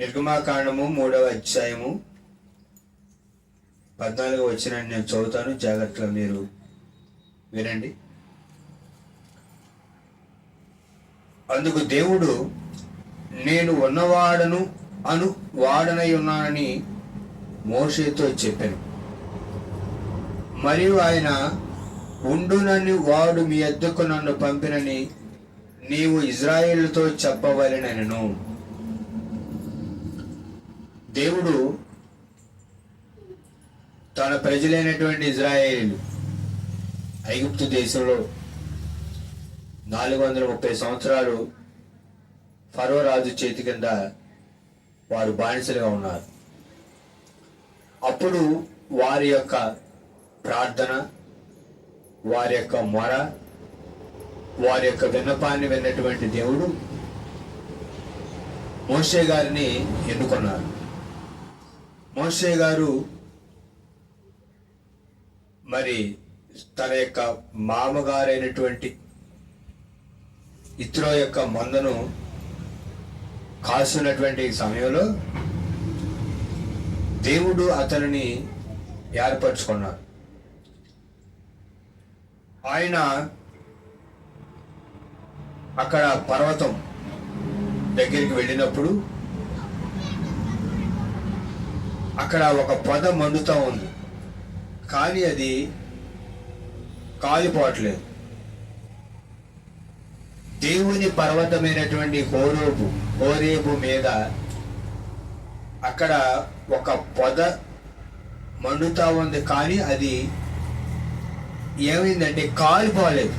నిర్గమాకాండము 3వ అధ్యాయము 14వ వచనాన్ని నేను చదువుతాను, జాగ్రత్తగా మీరు వినండి. అందుకు దేవుడు, నేను ఉన్నవాడను అను వాడనై ఉన్నానని మోషేతో చెప్పాను. మరియు ఆయన, ఉండునని వాడు మీ యొద్దకు నన్ను పంపినని నీవు ఇజ్రాయేలుతో చెప్పవలెనెను. దేవుడు తన ప్రజలైనటువంటి ఇజ్రాయేలు ఐగుప్తు దేశంలో 430 సంవత్సరాలు ఫరో రాజు చేతి కింద వారు బానిసలుగా ఉన్నారు. అప్పుడు వారి యొక్క ప్రార్థన, వారి యొక్క మొర, వారి యొక్క విన్నపాన్ని విన్నటువంటి దేవుడు మోషే గారిని ఎన్నుకున్నారు. మోషే గారు మరి తన యొక్క మామగారైనటువంటి ఇత్రో యొక్క మందను కాస్తున్నటువంటి సమయంలో దేవుడు అతనిని ఏర్పరచుకున్నాడు. ఆయన అక్కడ పర్వతం దగ్గరికి వెళ్ళినప్పుడు అక్కడ ఒక పొద మండుతూ ఉంది, కానీ అది కాలిపోవట్లేదు. దేవుని పర్వతమైనటువంటి హోరేబు మీద అక్కడ ఒక పొద మండుతూ ఉంది, కానీ అది ఏమైందంటే కాలిపోలేదు.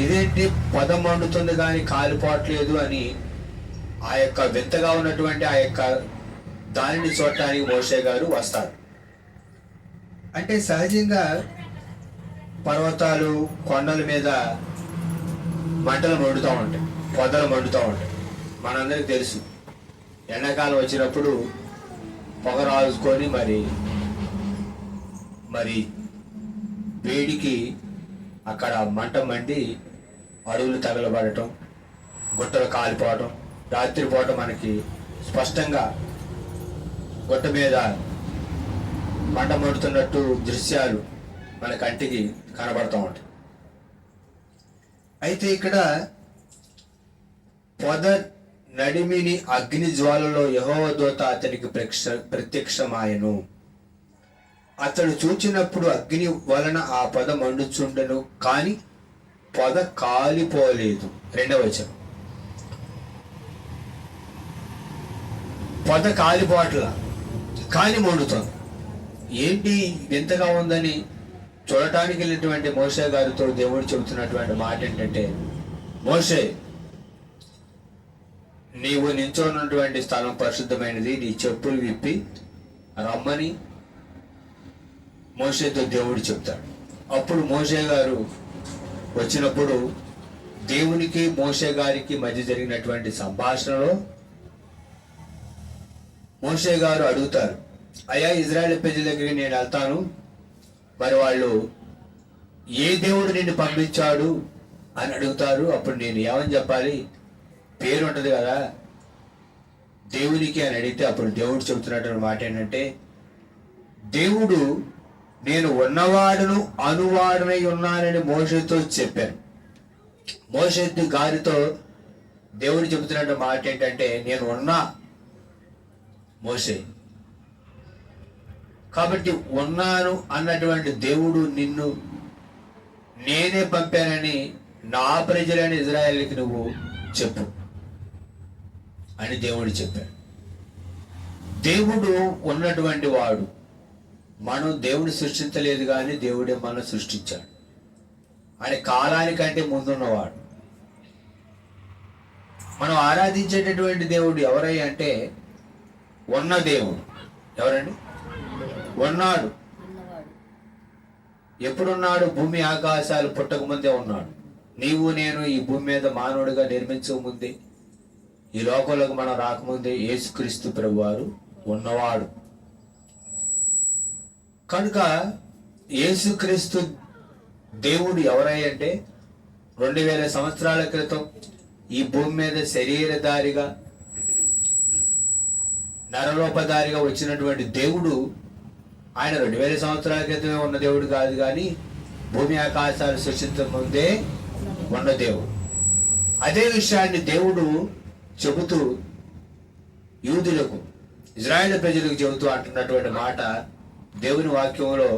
ఇదేంటి పొద మండుతుంది కానీ కాలిపోవట్లేదు అని ఆ యొక్క వింతగా ఉన్నటువంటి ఆ యొక్క దానిని చూడటానికి మోషే గారు వస్తారు. అంటే సహజంగా పర్వతాలు, కొండల మీద మంటలు మండుతూ ఉంటాయి, పొదలు మండుతూ ఉంటాయి. మనందరికి తెలుసు, ఎండాకాలం వచ్చినప్పుడు పొగ రాసుకొని మరి వేడికి అక్కడ మంట మండి అడవులు తగలబడటం, గుట్టలు కాలిపోవటం, రాత్రిపూట మనకి స్పష్టంగా గుట్ట మీద మంట మండుతున్నట్టు దృశ్యాలు మన కంటికి కనబడుతూ ఉంటాయి. అయితే ఇక్కడ పొద నడిమిని అగ్ని జ్వాలలో యెహోవా దూత అతనికి ప్రత్యక్షమాయెను. అతడు చూచినప్పుడు అగ్ని వలన ఆ పొద మండుచుండెను, కానీ పొద కాలిపోలేదు. 2వ వచనం, పొద కాలిపోవట్లా కానీ మండుతుంది. ఏంటి వింతగా ఉందని చూడటానికి వెళ్ళినటువంటి మోషే గారితో దేవుడు చెబుతున్నటువంటి మాట ఏంటంటే, మోషే, నీవు నించోనున్నటువంటి స్థలం పరిశుద్ధమైనది, నీ చెప్పులు విప్పి రమ్మని మోషేతో దేవుడు చెప్తాడు. అప్పుడు మోషే గారు వచ్చినప్పుడు దేవునికి మోషే గారికి మధ్య జరిగినటువంటి సంభాషణలో మోషే గారు అడుగుతారు, అయ్యా, ఇజ్రాయేల్ ప్రజల దగ్గరికి నేను వెళ్తాను, మరి వాళ్ళు ఏ దేవుడు నిన్ను పంపించాడు అని అడుగుతారు. అప్పుడు నేను ఏమని చెప్పాలి? పేరు ఉంటుంది కదా దేవునికి అని అడిగితే అప్పుడు దేవుడు చెబుతున్నటువంటి మాట ఏంటంటే, దేవుడు, నేను ఉన్నవాడును అనువాడనై ఉన్నానని మోషేతో చెప్పాను. మోషే గారితో దేవుడు చెబుతున్నటువంటి మాట ఏంటంటే, నేను ఉన్నా మోషే. కాబట్టి ఉన్నాను అన్నటువంటి దేవుడు నిన్ను నేనే పంపానని నా ప్రజలైన ఇజ్రాయేలుకి నువ్వు చెప్పు అని దేవుడు చెప్పాడు. దేవుడు ఉన్నటువంటి వాడు. మనం దేవుని సృష్టించలేదు కానీ దేవుడే మనం సృష్టించాడు. ఆయన కాలానికంటే ముందున్నవాడు. మనం ఆరాధించేటటువంటి దేవుడు ఎవరై అంటే ఉన్న దేవుడు. ఎవరండి? ఉన్నాడు. ఎప్పుడున్నాడు? భూమి ఆకాశాలు పుట్టక ముందే ఉన్నాడు. నీవు నేను ఈ భూమి మీద మానవుడిగా నిర్మించక ముందే, ఈ లోకంలోకి మనం రాకముందే యేసుక్రీస్తు ప్రభువారు ఉన్నవాడు. కనుక యేసుక్రీస్తు దేవుడు ఎవరై అంటే 2000 సంవత్సరాల క్రితం ఈ భూమి మీద శరీరధారిగా నరరూపధారిగా వచ్చినటువంటి దేవుడు ఆయన 2000 సంవత్సరాల క్రితమే ఉన్న దేవుడు కాదు, కానీ భూమి ఆకాశాలు సృష్టించక ముందే ఉన్న దేవుడు. అదే విషయాన్ని దేవుడు చెబుతూ యూదులకు, ఇజ్రాయేల్ ప్రజలకు చెబుతూ అంటున్నటువంటి మాట దేవుని వాక్యంలో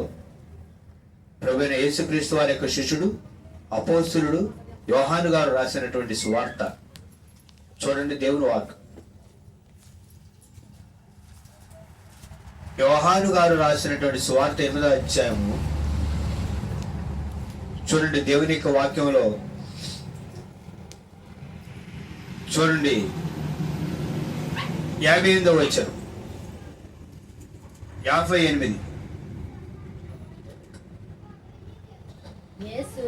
ప్రభువైన యేసుక్రీస్తు వారి యొక్క శిష్యుడు అపోస్తలుడు యోహాను గారు రాసినటువంటి సువార్త. చూడండి దేవుని వాక్యం. యోహాను గారు రాసినటువంటి సువార్త 8వ అధ్యాయము చూడండి. దేవుని యొక్క వాక్యంలో చూడండి 58వ వచనం, 58. యేసు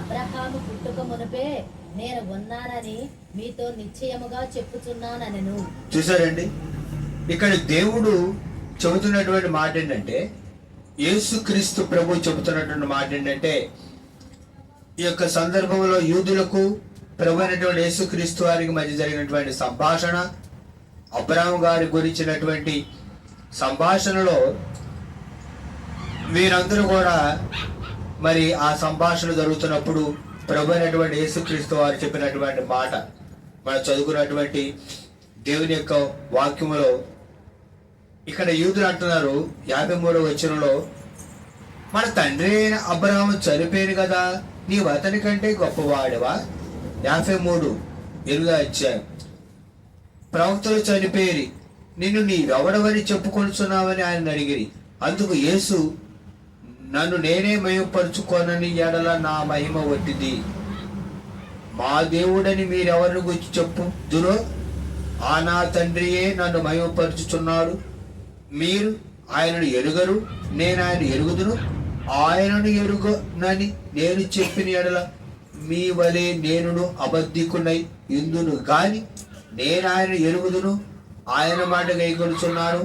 అబ్రహాము పుట్టుక మునుపే నేను ఉన్నానని మీతో నిశ్చయముగా చెప్పుచున్నానెను. చూసారండి, ఇక్కడ దేవుడు చెబుతున్నటువంటి మాట ఏంటంటే, యేసుక్రీస్తు ప్రభు చెబుతున్నటువంటి మాట ఏంటంటే, ఈ యొక్క సందర్భంలో యూదులకు ప్రభు అయినటువంటి యేసుక్రీస్తు వారికి మధ్య జరిగినటువంటి సంభాషణ, అబ్రహాము గారి గురించినటువంటి సంభాషణలో వీరందరూ కూడా మరి ఆ సంభాషణ జరుగుతున్నప్పుడు ప్రభు అయినటువంటి యేసుక్రీస్తు వారు చెప్పినటువంటి మాట మనం చదువుకున్నటువంటి దేవుని యొక్క వాక్యములో ఇక్కడ యూదులు అంటున్నారు 53వ వచనంలో, మన తండ్రి అయిన అబ్రహాము చనిపోయాను కదా, నీవు అతని కంటే గొప్పవాడివా? 53 అధ్యాయం, ప్రవక్తలు చనిపోయి నిన్ను నీవెవడవని చెప్పుకొనుచున్నావని ఆయన అడిగిరి. అందుకు యేసు, నన్ను నేనే మహిమపరుచుకోనని ఎడల నా మహిమ వట్టిది. మా దేవుడని మీరెవరిని గురించి చెప్పుదురో ఆ నా తండ్రియే నన్ను మహిమపరుచుచున్నాడు. మీరు ఆయనను ఎరుగరు, నేను ఆయన ఎరుగుదును. ఆయనను ఎరుగనని నేను చెప్పిన ఎడల మీ వలె నేనును అబద్ధికునై ఇందును గాని నేను ఆయన ఎరుగుదును, ఆయన మాట గైకొనుచున్నాను.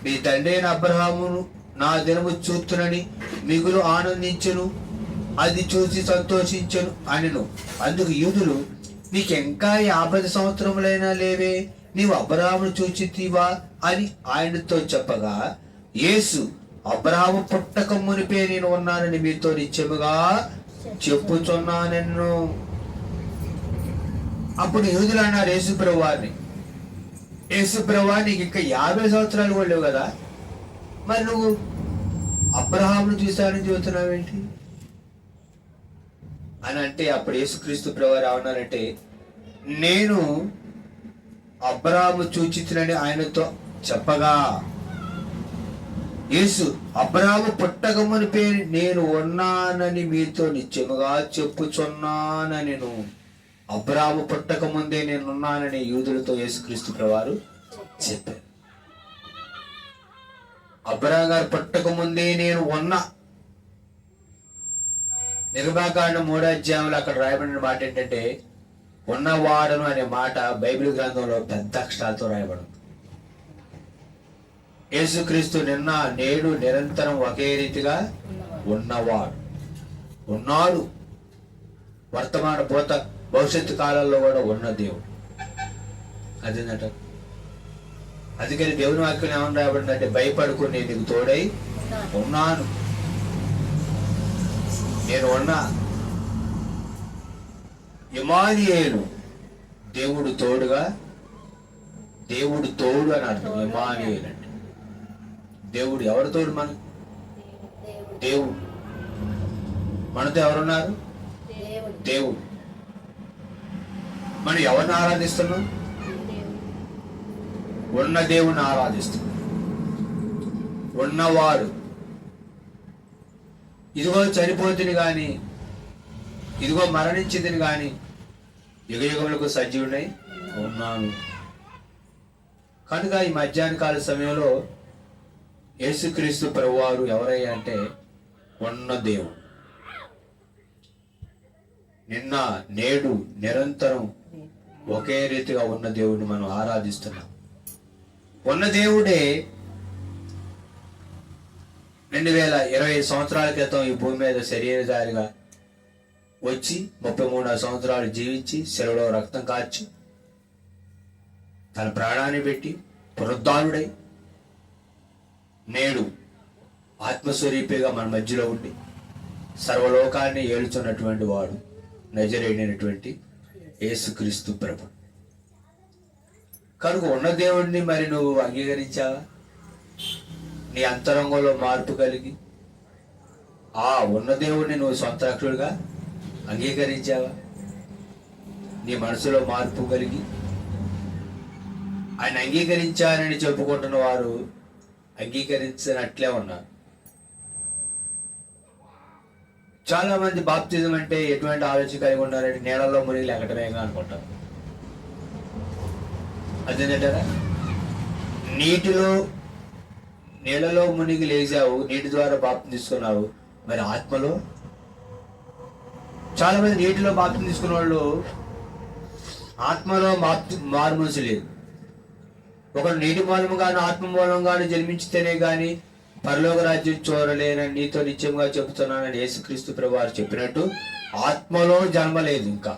మీ తండ్రి అయిన అబ్రహామును నా దినము చూస్తునని మిగులు ఆనందించెను, అది చూసి సంతోషించెను అనెను. అందుకు యూదులు, నీకింకా 50 సంవత్సరములైనా లేవే, నీవు అబ్రహామును చూచితివా అని ఆయనతో చెప్పగా, యేసు, అబ్రహాము పుట్టక మునిపే నేను ఉన్నానని మీతో నిత్యముగా చెప్పుచున్నానెను. అప్పుడు యూదులు అన్నారు యేసు ప్రభు వారిని, యేసు ప్రభు నీకు ఇంకా 50 సంవత్సరాలు కూడా లేవు కదా, మరి నువ్వు అబ్రహామును చూశానని చెబుతున్నావేంటి అని అంటే, అప్పుడు యేసుక్రీస్తు ప్రభు ఏమన్నారంటే, నేను అబ్రహాము చూచితినని ఆయనతో చెప్పగా, యేసు, అబ్రహాము పుట్టక మునిపే నేను ఉన్నానని మీతో నిత్యముగా చెప్పుచున్నానని, అబ్రహాము పుట్టక ముందే నేను ఉన్నానని యూదులతో యేసుక్రీస్తు ప్రభువారు చెప్పారు. అబ్రహాం గారు పుట్టక ముందే నేను ఉన్నా. నిర్గమకాండం 3వ అధ్యాయంలో అక్కడ రాయబడిన మాట ఏంటంటే, ఉన్నవాడను అనే మాట బైబిల్ గ్రంథంలో పెద్ద అక్షరాలతో రాయబడింది. యేసుక్రీస్తు నిన్న నేడు నిరంతరం ఒకే రీతిగా ఉన్నవాడు, ఉన్నాడు. వర్తమాన భూత భవిష్యత్తు కాలంలో కూడా ఉన్న దేవుడు. అదేంటంట. అందుకని దేవుని వాక్యం ఏమని రాయబడిందంటే, భయపడుకు నేను నీకు తోడై ఉన్నాను, నేను ఉన్నా. ఇమానుయేలు, దేవుడు తోడుగా, దేవుడు తోడు అని అర్థం. ఇమానుయేలు అంటే దేవుడు. ఎవరు తోడు? మన దేవుడు. మనతో ఎవరున్నారు? దేవుడు. మనం ఎవరిని ఆరాధిస్తున్నాం? ఉన్న దేవుని ఆరాధిస్తున్నాం. ఉన్నవాడు. ఇదిగో చనిపోతుంది కానీ, ఇదిగో మరణించింది కానీ, యుగ యుగములకు సజీవుడై ఉన్నాను. కనుక ఈ మధ్యాహ్న కాల సమయంలో యేసుక్రీస్తు ప్రభువారు ఎవరయ్యా అంటే, ఉన్న దేవుడు. నిన్న నేడు నిరంతరం ఒకే రీతిగా ఉన్న దేవుడిని మనం ఆరాధిస్తున్నాం. ఉన్న దేవుడే 2020 సంవత్సరాల క్రితం ఈ భూమి మీద శరీరధారిగా వచ్చి 33 సంవత్సరాలు జీవించి సెలవులో రక్తం కార్చి తన ప్రాణాన్ని పెట్టి పునరుద్ధానుడై నేడు ఆత్మస్వరూపిగా మన మధ్యలో ఉండి సర్వలోకాన్ని ఏలుచున్నటువంటి వాడు నజరేయుడైనటువంటి యేసుక్రీస్తు ప్రభు. కనుక ఉన్న దేవుడిని మరి నువ్వు అంగీకరించావా? నీ అంతరంగంలో మార్పు కలిగి ఆ ఉన్న దేవుడిని నువ్వు సొంత రక్షకుడిగా అంగీకరించావా? నీ మనసులో మార్పు కలిగి ఆయన అంగీకరించారని చెప్పుకుంటున్న వారు అంగీకరించినట్లే ఉన్నారు. చాలా మంది బాప్తిజం అంటే ఎటువంటి ఆలోచన కలిగి ఉన్నారంటే నీళ్ళలో మునిగి లేకటమేగా అనుకుంటారు. అదేంటారా, నీళ్ళలో మునిగి లేచావు, నీటి ద్వారా బాప్తిజం తీసుకున్నావు, మరి ఆత్మలో? చాలా మంది నీటిలో బాప్తిజం తీసుకున్న వాళ్ళు ఆత్మలో మారు మనసు లేదు. ఒకడు నీటి మూలంగాను ఆత్మ మూలంగాను జన్మించితేనే గాని పరలోక రాజ్యం చూడలేనని నీతో నిత్యంగా చెబుతున్నానని యేసుక్రీస్తు ప్రభువారు చెప్పినట్టు ఆత్మలో జన్మ లేదు ఇంకా.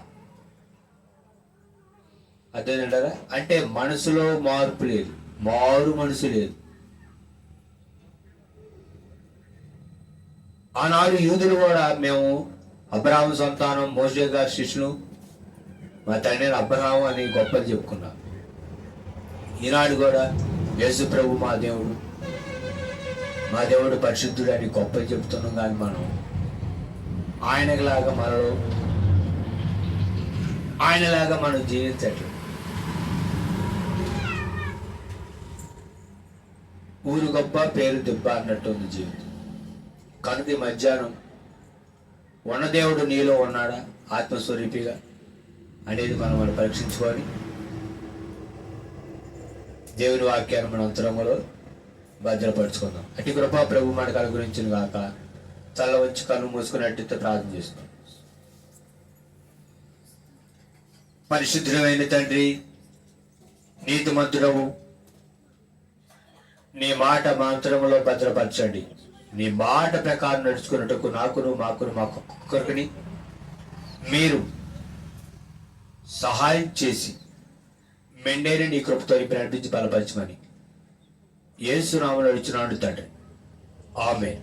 అదేనంటారా, అంటే మనసులో మార్పు లేదు, మారు మనసు లేదు. ఆనాడు యూదులు కూడా మేము అబ్రహాము సంతానం, మోషే గారి శిష్యులు, మా తండ్రి అబ్రహాము అని గొప్పలు చెప్పుకున్నాం. ఈనాడు కూడా యేసు ప్రభు మా దేవుడు పరిశుద్ధుడు అని గొప్పలు చెప్తున్నాం. కానీ మనం ఆయనలాగా మనం జీవించట్లేదు. ఊరు గొప్ప పేరు దెబ్బ అన్నట్టుంది జీవితం. కనుక ఈ మధ్యాహ్నం ఉన్న దేవుడు నీలో ఉన్నాడా ఆత్మస్వరూపిగా అనేది మనం పరీక్షించుకొని దేవుని వాక్యాన్ని మన అంతరంగంలో భద్రపరుచుకుందాం. అటు కృపా ప్రభు మనకు అనుగ్రహించిన గాక. తల వచ్చి కళ్ళు మూసుకున్నట్టు ప్రార్థన చేస్తాం. పరిశుద్ధమైన తండ్రి, నీతిమంతుడవు, నీ మాట మా అంతరంగంలో భద్రపరచండి. నీ మాట ప్రకారం నడుచుకున్నట్టుకు మాకును మాకొక్కరికి మీరు సహాయం చేసి మెండైన నీ కృపతో నడిపించి బలపరచమని యేసు నామములో అడుగుచున్నాను తండ్రి. ఆమేన్.